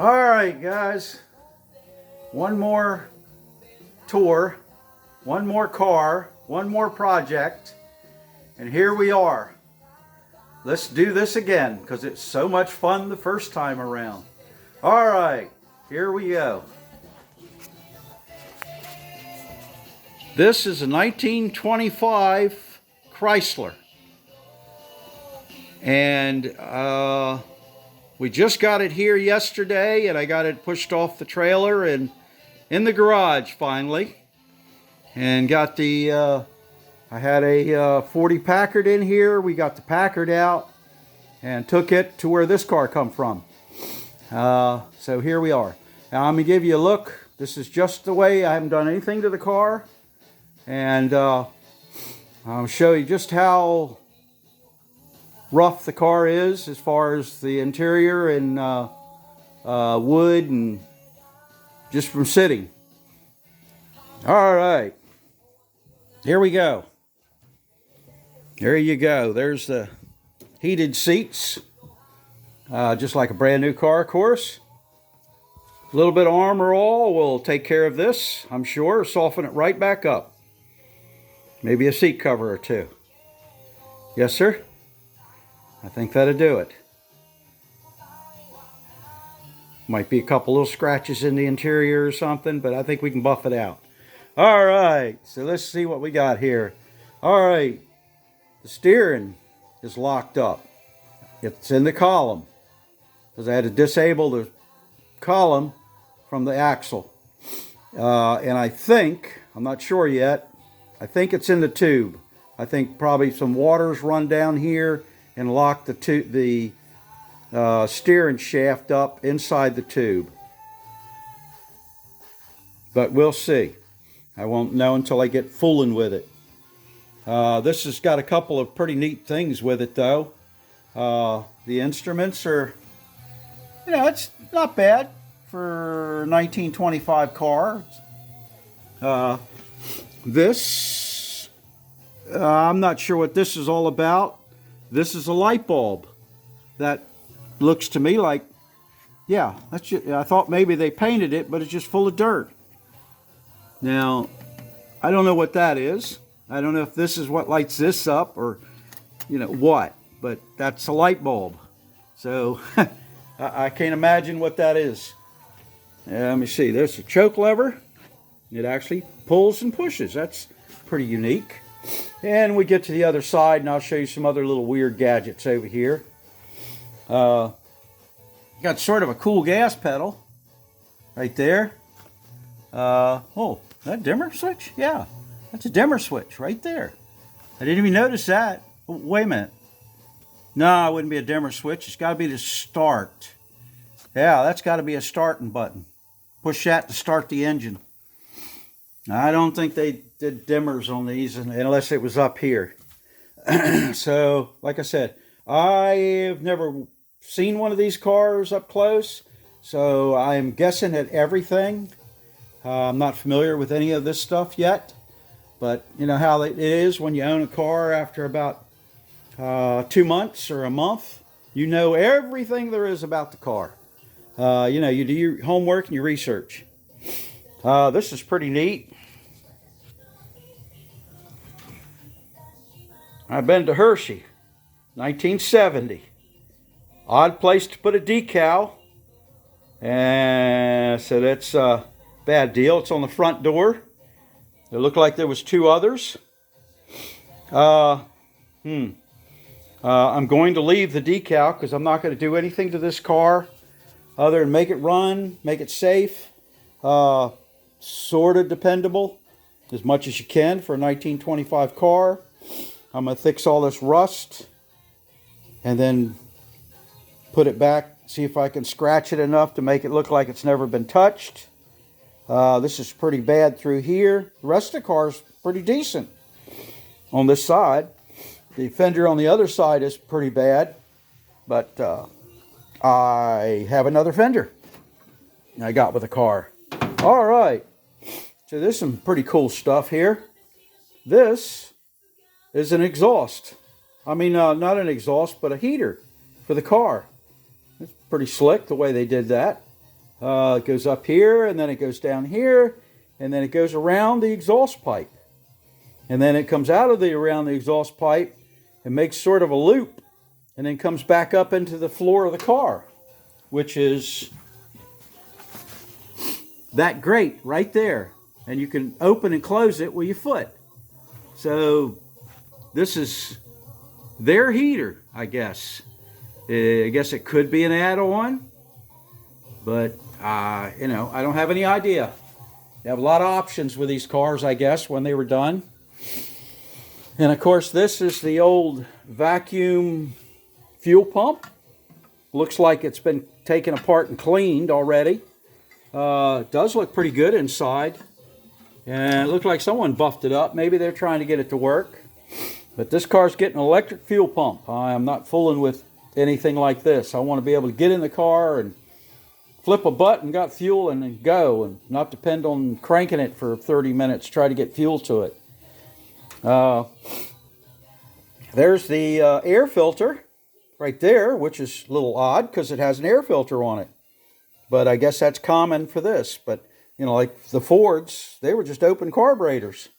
All right, guys. One more tour, one more car, one more project, and here we are. Let's do this again because it's so much fun the first time around. All right, here we go. This is a 1925 Chrysler. And we just got it here yesterday, and I got it pushed off the trailer and in the garage finally. And got the, I had a 40 Packard in here. We got the Packard out and took it to where this car come from. So here we are. Now I'm going to give you a look. This is just the way. I haven't done anything to the car. And I'll show you just how rough the car is as far as the interior and wood and just from sitting. All right, here we go. There you go. There's the heated seats, just like a brand new car, of course. A little bit of Armor All will take care of this, I'm sure. Soften it right back up. Maybe a seat cover or two. Yes, sir? I think that'll do it. Might be a couple little scratches in the interior or something, but I think we can buff it out. All right, so let's see what we got here. All right, the steering is locked up. It's in the column because I had to disable the column from the axle. And I think, I'm not sure yet, I think it's in the tube. I think probably some water's run down here and lock the steering shaft up inside the tube. But we'll see. I won't know until I get fooling with it. This has got a couple of pretty neat things with it, though. The instruments are, it's not bad for a 1925 car. This, I'm not sure what this is all about. This is a light bulb that looks to me like, yeah, that's just, I thought maybe they painted it, but it's just full of dirt. Now, I don't know what that is. I don't know if this is what lights this up or, what, but that's a light bulb. So I can't imagine what that is. Let me see. There's a choke lever. It actually pulls and pushes. That's pretty unique. And we get to the other side, and I'll show you some other little weird gadgets over here. Got sort of a cool gas pedal right there. Oh, that dimmer switch? Yeah, that's a dimmer switch right there. I didn't even notice that. Oh, wait a minute. No, it wouldn't be a dimmer switch. It's got to be the start. Yeah, that's got to be a starting button. Push that to start the engine. I don't think they did dimmers on these unless it was up here. So, like I said, I've never seen one of these cars up close, so I'm guessing at everything. I'm not familiar with any of this stuff yet, but you know how it is when you own a car after about 2 months or a month. You know everything there is about the car. You do your homework and your research. This is pretty neat. I've been to Hershey, 1970. Odd place to put a decal. And so that's a bad deal. It's on the front door. It looked like there was 2 others. I'm going to leave the decal because I'm not going to do anything to this car other than make it run, make it safe, sort of dependable as much as you can for a 1925 car. I'm going to fix all this rust and then put it back, see if I can scratch it enough to make it look like it's never been touched. This is pretty bad through here. The rest of the car is pretty decent on this side. The fender on the other side is pretty bad, but I have another fender I got with the car. All right, so there's some pretty cool stuff here. This is an exhaust. I mean, not an exhaust, but a heater for the car. It's pretty slick the way they did that. It goes up here, and then it goes down here, and then it goes around the exhaust pipe. And then it comes out of around the exhaust pipe and makes sort of a loop, and then comes back up into the floor of the car, which is that grate right there. And you can open and close it with your foot. So this is their heater, I guess. I guess it could be an add-on, but I don't have any idea. They have a lot of options with these cars, I guess, when they were done. And of course, this is the old vacuum fuel pump. Looks like it's been taken apart and cleaned already. It does look pretty good inside. And it looked like someone buffed it up. Maybe they're trying to get it to work. But this car's getting an electric fuel pump. I'm not fooling with anything like this. I want to be able to get in the car and flip a button, got fuel, and then go, and not depend on cranking it for 30 minutes, try to get fuel to it. There's the air filter right there, which is a little odd because it has an air filter on it. But I guess that's common for this. But, like the Fords, they were just open carburetors.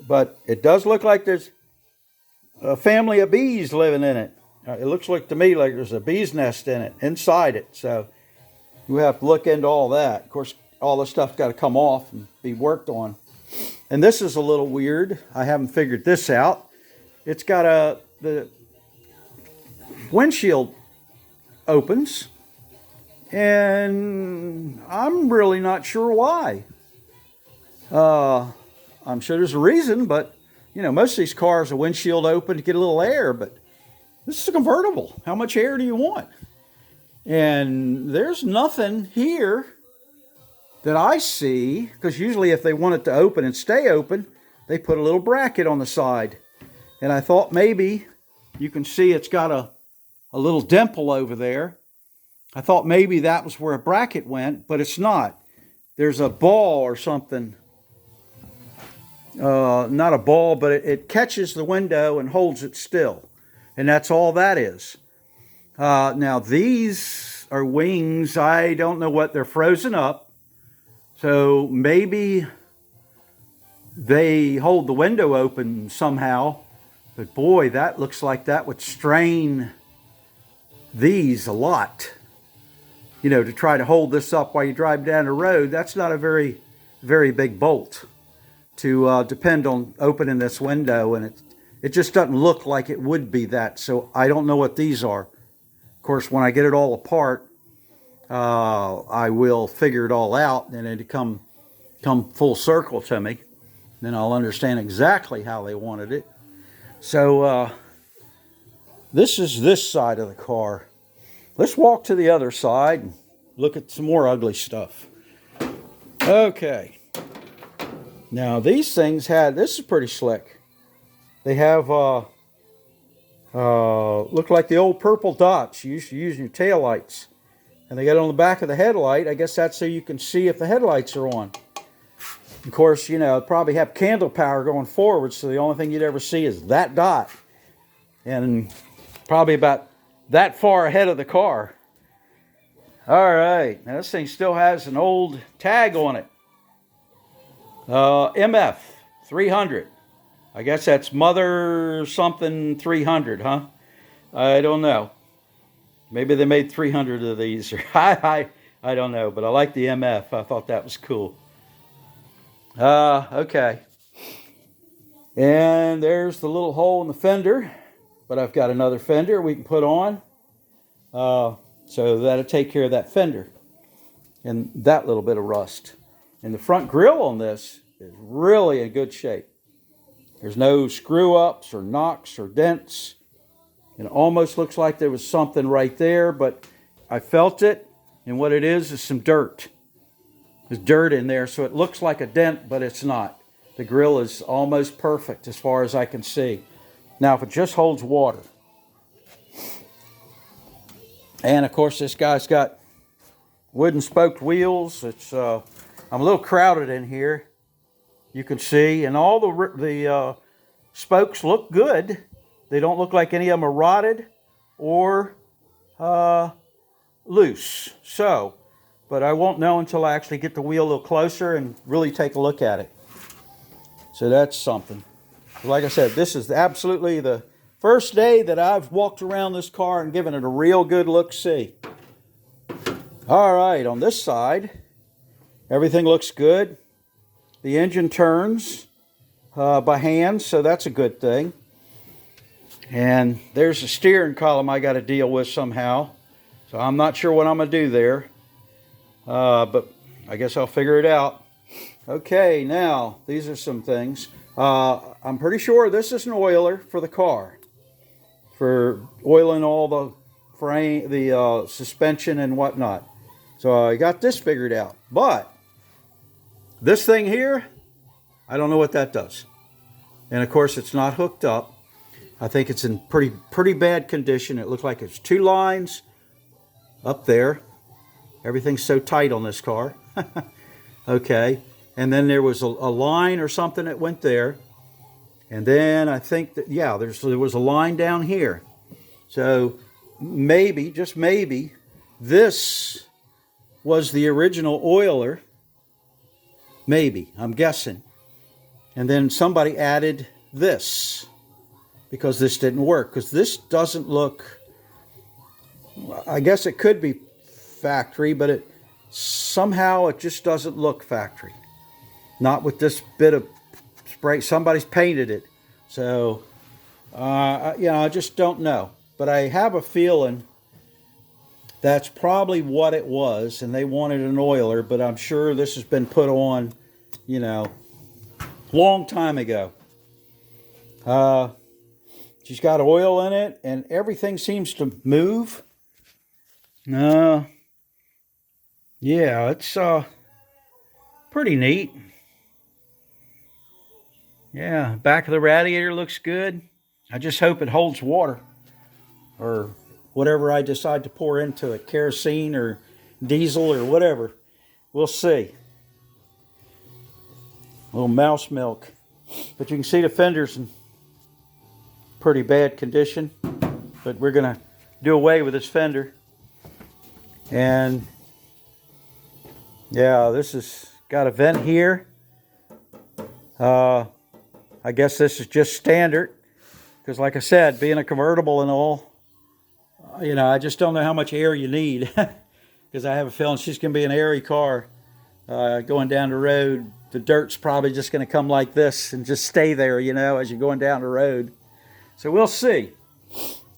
But it does look like there's a family of bees living in it. It looks like to me like there's a bee's nest in it, inside it. So we have to look into all that. Of course, all the stuff's got to come off and be worked on. And this is a little weird. I haven't figured this out. It's got the windshield opens, and I'm really not sure why. I'm sure there's a reason, but most of these cars, the windshield open to get a little air, but this is a convertible. How much air do you want? And there's nothing here that I see, because usually if they want it to open and stay open, they put a little bracket on the side. And I thought maybe, you can see it's got a little dimple over there. I thought maybe that was where a bracket went, but it's not. There's a ball or something. Not a ball, but it catches the window and holds it still. And that's all that is. Now these are wings. I don't know what, they're frozen up. So maybe they hold the window open somehow. But boy, that looks like that would strain these a lot. To try to hold this up while you drive down the road, that's not a very, very big bolt to depend on opening this window. And it just doesn't look like it would be that. So I don't know what these are. Of course, when I get it all apart, I will figure it all out, and it'll come full circle to me. Then I'll understand exactly how they wanted it. So this is this side of the car. Let's walk to the other side and look at some more ugly stuff. Okay. Now these things this is pretty slick. They have look like the old purple dots you used to use in your taillights. And they got it on the back of the headlight. I guess that's so you can see if the headlights are on. Of course, probably have candle power going forward, so the only thing you'd ever see is that dot. And probably about that far ahead of the car. All right, now this thing still has an old tag on it. MF 300. I guess that's Mother something 300, huh? I don't know. Maybe they made 300 of these. I don't know, but I like the MF. I thought that was cool. Okay. And there's the little hole in the fender. But I've got another fender we can put on. So that'll take care of that fender. And that little bit of rust. And the front grille on this is really in good shape. There's no screw-ups or knocks or dents. It almost looks like there was something right there, but I felt it, and what it is some dirt. There's dirt in there, so it looks like a dent, but it's not. The grill is almost perfect as far as I can see. Now, if it just holds water. And, of course, this guy's got wooden spoked wheels. I'm a little crowded in here, you can see, and all the spokes look good. They don't look like any of them are rotted or loose. So but I won't know until I actually get the wheel a little closer and really take a look at it. So that's something. Like I said, this is absolutely the first day that I've walked around this car and given it a real good look-see. All right, on this side, everything looks good. The engine turns by hand, so that's a good thing. And there's a steering column I got to deal with somehow. So I'm not sure what I'm going to do there. But I guess I'll figure it out. Okay, now, these are some things. I'm pretty sure this is an oiler for the car. For oiling all the frame, the suspension and whatnot. So I got this figured out. But this thing here, I don't know what that does. And of course, it's not hooked up. I think it's in pretty bad condition. It looks like it's 2 lines up there. Everything's so tight on this car. Okay. And then there was a line or something that went there. And then I think that, yeah, there was a line down here. So maybe, just maybe, this was the original oiler. Maybe, I'm guessing. And then somebody added this because this didn't work. Because this doesn't look, I guess it could be factory, but somehow it just doesn't look factory. Not with this bit of spray. Somebody's painted it. So, I just don't know. But I have a feeling that's probably what it was. And they wanted an oiler, but I'm sure this has been put on, long time ago. She's got oil in it, and everything seems to move. Yeah, it's pretty neat. Yeah, back of the radiator looks good. I just hope it holds water or whatever I decide to pour into it, kerosene or diesel or whatever. We'll see. A little mouse milk. But you can see the fender's in pretty bad condition. But we're going to do away with this fender. And yeah, this has got a vent here. I guess this is just standard. Because like I said, being a convertible and all, I just don't know how much air you need. Because I have a feeling she's going to be an airy car. Going down the road, the dirt's probably just going to come like this and just stay there, as you're going down the road. So we'll see.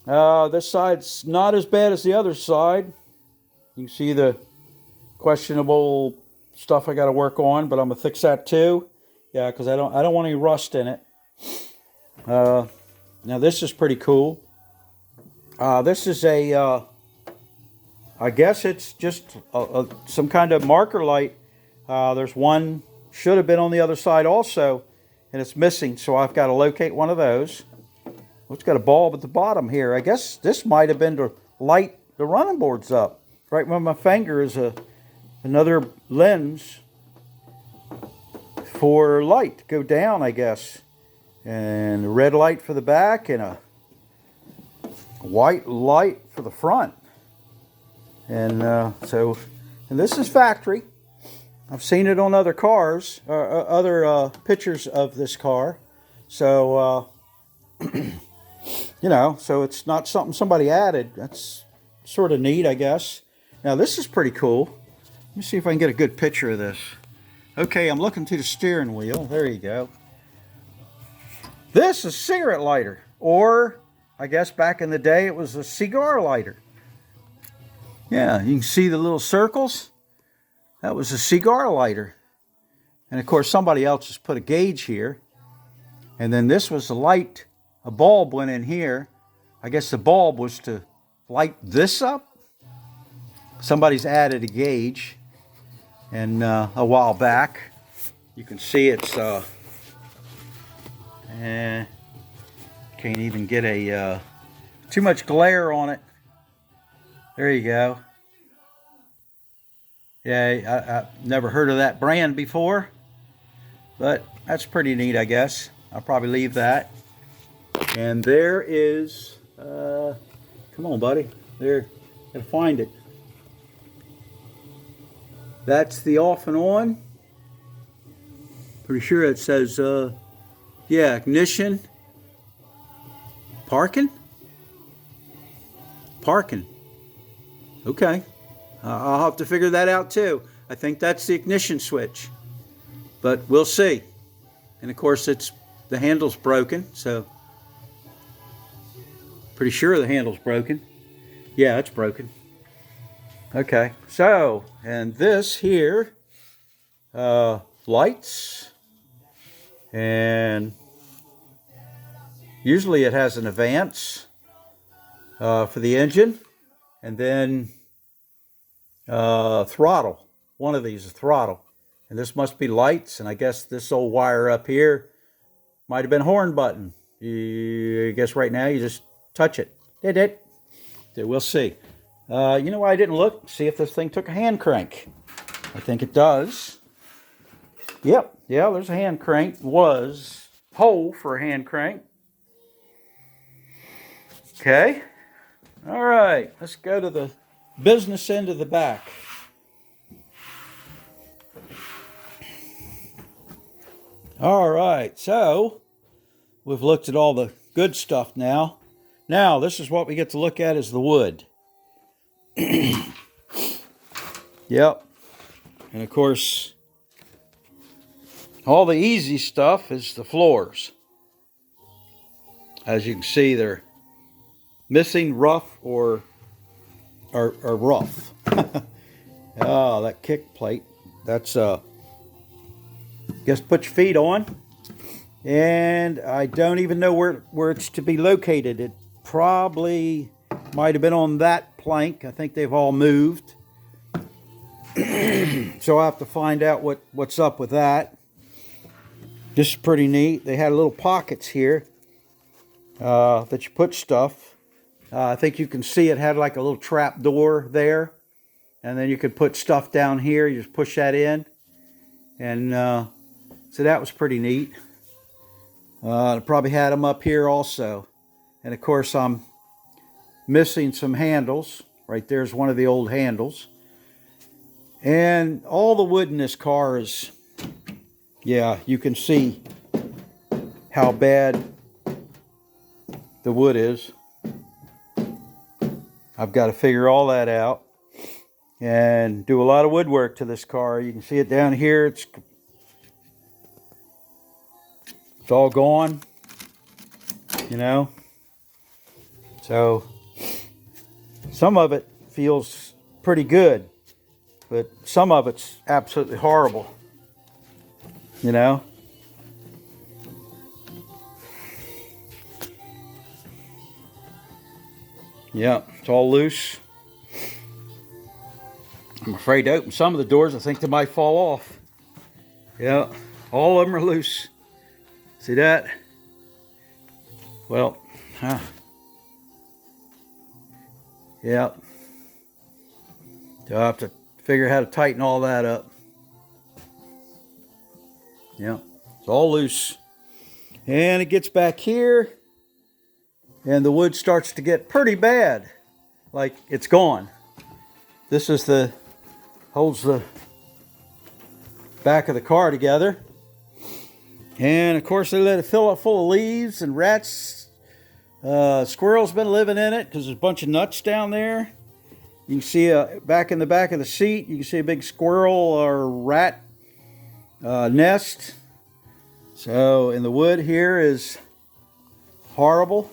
This side's not as bad as the other side. You can see the questionable stuff I got to work on, but I'm going to fix that too. Yeah, because I don't want any rust in it. Now this is pretty cool. This is I guess it's just some kind of marker light. There's one, should have been on the other side also, and it's missing, so I've got to locate one of those. It's got a bulb at the bottom here. I guess this might have been to light the running boards up. Right where my finger is another lens for light to go down, I guess. And a red light for the back and a white light for the front. And and this is factory. I've seen it on other cars, other pictures of this car. So, so it's not something somebody added. That's sort of neat, I guess. Now, this is pretty cool. Let me see if I can get a good picture of this. Okay, I'm looking through the steering wheel. There you go. This is a cigarette lighter. Or, I guess back in the day, it was a cigar lighter. Yeah, you can see the little circles. That was a cigar lighter. And of course, somebody else has put a gauge here. And then this was the light. A bulb went in here. I guess the bulb was to light this up. Somebody's added a gauge. And a while back, you can see it's can't even get a too much glare on it. There you go. Yeah, I've never heard of that brand before, but that's pretty neat, I guess. I'll probably leave that. And there is, come on, buddy. There, gotta find it. That's the off and on. Pretty sure it says, yeah, ignition, parking. Okay. I'll have to figure that out too. I think that's the ignition switch, but we'll see. And of course, the handle's broken, so pretty sure the handle's broken. Yeah, it's broken. Okay, so, and this here, lights, and usually it has an advance for the engine, and then throttle. One of these is throttle, and this must be lights, and I guess this old wire up here might have been horn button. I guess right now you just touch it. Did it? We'll see. You know why I didn't look? See if this thing took a hand crank. I think it does. Yep. Yeah, there's a hand crank. Was hole for a hand crank. Okay. All right. Let's go to the business end of the back. All right. So we've looked at all the good stuff now. Now, this is what we get to look at is the wood. Yep. And of course, all the easy stuff is the floors. As you can see, they're missing rough or rough. Oh, that kick plate. That's just put your feet on. And I don't even know where it's to be located. It probably might have been on that plank. I think they've all moved. So I'll have to find out what's up with that. This is pretty neat. They had little pockets here that you put stuff. I think you can see it had like a little trap door there. And then you could put stuff down here. You just push that in. And so that was pretty neat. I probably had them up here also. And of course I'm missing some handles. Right there's one of the old handles. And all the wood in this car is, yeah, you can see how bad the wood is. I've got to figure all that out and do a lot of woodwork to this car. You can see it down here. It's all gone, you know. So some of it feels pretty good, but some of it's absolutely horrible, you know. Yeah, it's all loose. I'm afraid to open some of the doors. I think they might fall off. Yeah, all of them are loose. See that? Well, yeah. So I have to figure out how to tighten all that up. Yeah, it's all loose. And it gets back here. And the wood starts to get pretty bad. Like it's gone. This is holds the back of the car together. And of course they let it fill up full of leaves and rats. Squirrels been living in it because there's a bunch of nuts down there. You can see back in the back of the seat, you can see a big squirrel or rat nest. So, and the wood here is horrible.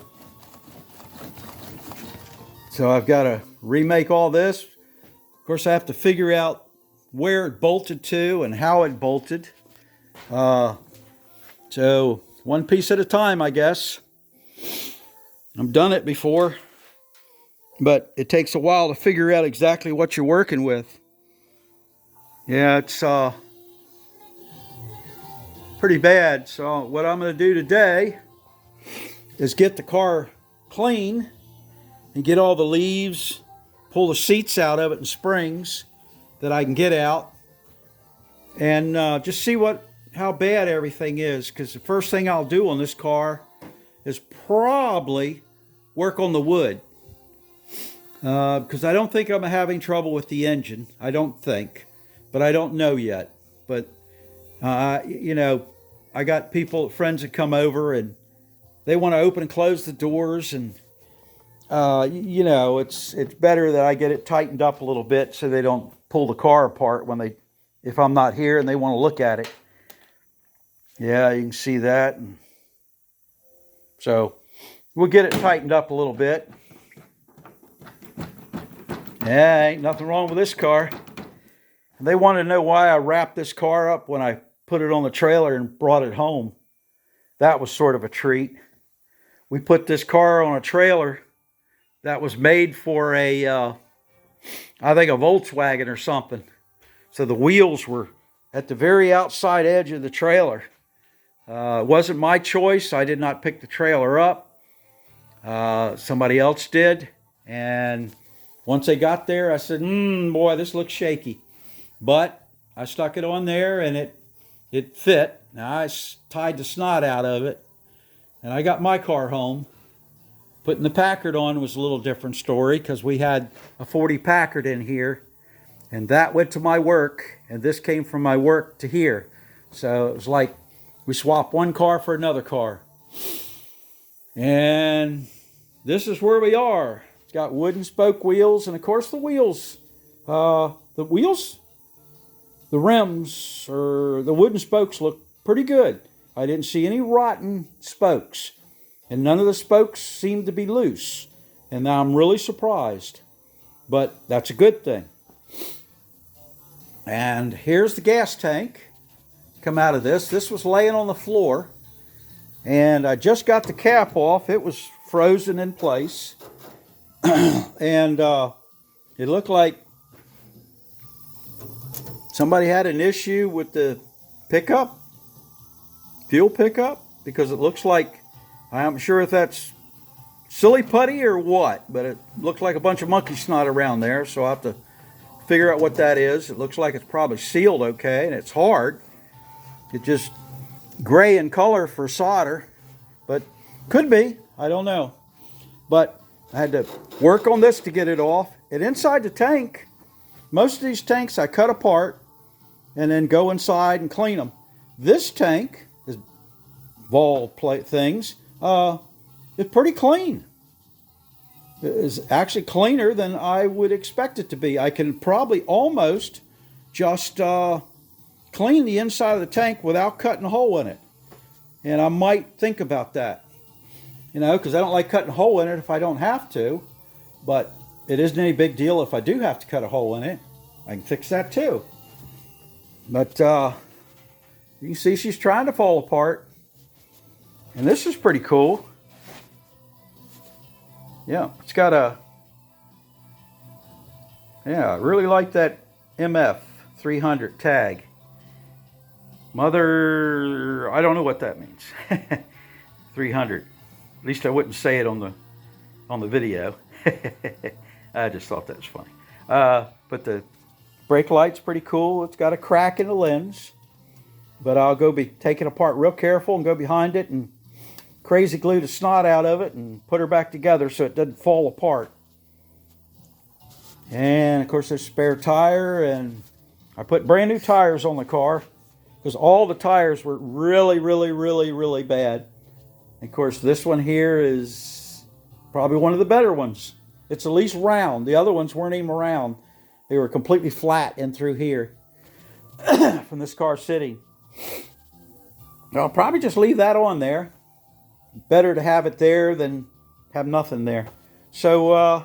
So I've got to remake all this. Of course, I have to figure out where it bolted to and how it bolted. So one piece at a time, I guess. I've done it before, but it takes a while to figure out exactly what you're working with. Yeah, it's pretty bad. So what I'm going to do today is get the car clean and get all the leaves, pull the seats out of it and springs that I can get out, and just see how bad everything is. Because the first thing I'll do on this car is probably work on the wood. Because I don't think I'm having trouble with the engine. I don't think. but I don't know yet. But, you know, I got friends that come over and they want to open and close the doors, and you know, it's better that I get it tightened up a little bit so they don't pull the car apart if I'm not here and they want to look at it. Yeah, you can see that. And so we'll get it tightened up a little bit. Yeah, ain't nothing wrong with this car. They wanted to know why I wrapped this car up when I put it on the trailer and brought it home. That was sort of a treat. We put this car on a trailer that was made for I think a Volkswagen or something. So the wheels were at the very outside edge of the trailer. It wasn't my choice. I did not pick the trailer up. Somebody else did. And once they got there, I said, boy, this looks shaky. But I stuck it on there and it fit. Now I tied the snot out of it. And I got my car home. Putting the Packard on was a little different story because we had a 40 Packard in here. And that went to my work. And this came from my work to here. So it was like we swapped one car for another car. And this is where we are. It's got wooden spoke wheels. And of course the rims or the wooden spokes look pretty good. I didn't see any rotten spokes. And none of the spokes seemed to be loose. And now I'm really surprised. But that's a good thing. And here's the gas tank. Come out of this. This was laying on the floor. And I just got the cap off. It was frozen in place. And it looked like somebody had an issue with the fuel pickup, because it looks like, I'm sure if that's silly putty or what, but it looked like a bunch of monkey snot around there, so I'll have to figure out what that is. It looks like it's probably sealed okay, and it's hard. It's just gray in color for solder, but could be, I don't know. But I had to work on this to get it off. And inside the tank, most of these tanks I cut apart and then go inside and clean them. This tank, this ball plate things, it's pretty clean. It's actually cleaner than I would expect it to be. I can probably almost just clean the inside of the tank without cutting a hole in it. And I might think about that. You know, because I don't like cutting a hole in it if I don't have to. But it isn't any big deal if I do have to cut a hole in it. I can fix that too. But you can see she's trying to fall apart. And this is pretty cool. Yeah, it's got I really like that MF 300 tag. Mother, I don't know what that means. 300. At least I wouldn't say it on the video. I just thought that was funny. But the brake light's pretty cool. It's got a crack in the lens. But I'll go be taking it apart real careful and go behind it and crazy glue the snot out of it and put her back together so it doesn't fall apart. And of course there's a spare tire, and I put brand new tires on the car because all the tires were really, really, really, really bad. And of course this one here is probably one of the better ones. It's at least round. The other ones weren't even round. They were completely flat in through here from this car sitting. I'll probably just leave that on there. Better to have it there than have nothing there. So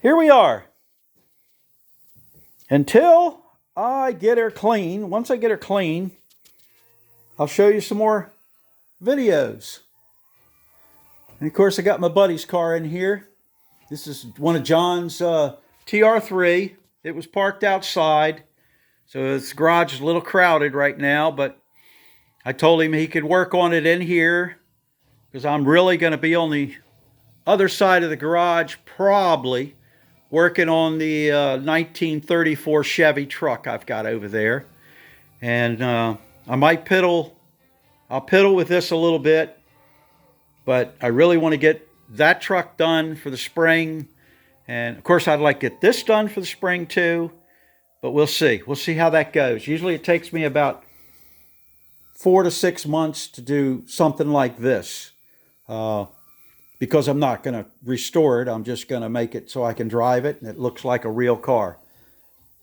here we are. Until I get her clean. Once I get her clean, I'll show you some more videos. And of course I got my buddy's car in here. This is one of John's TR3. It was parked outside. So this garage is a little crowded right now, but I told him he could work on it in here because I'm really going to be on the other side of the garage, probably working on the 1934 Chevy truck I've got over there. And I might I'll piddle with this a little bit, but I really want to get that truck done for the spring. And of course I'd like to get this done for the spring too. But we'll see. We'll see how that goes. Usually it takes me about 4 to 6 months to do something like this. Because I'm not going to restore it. I'm just going to make it so I can drive it and it looks like a real car.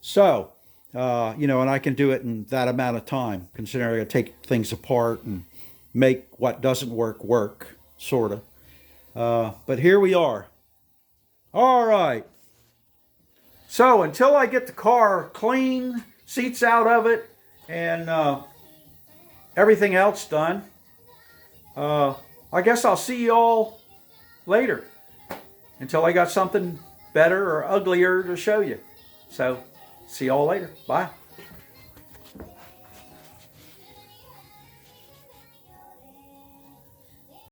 So, and I can do it in that amount of time, considering I take things apart and make what doesn't work, sort of. But here we are. All right. So until I get the car clean, seats out of it, and everything else done, I guess I'll see you all later until I got something better or uglier to show you. So see you all later. Bye.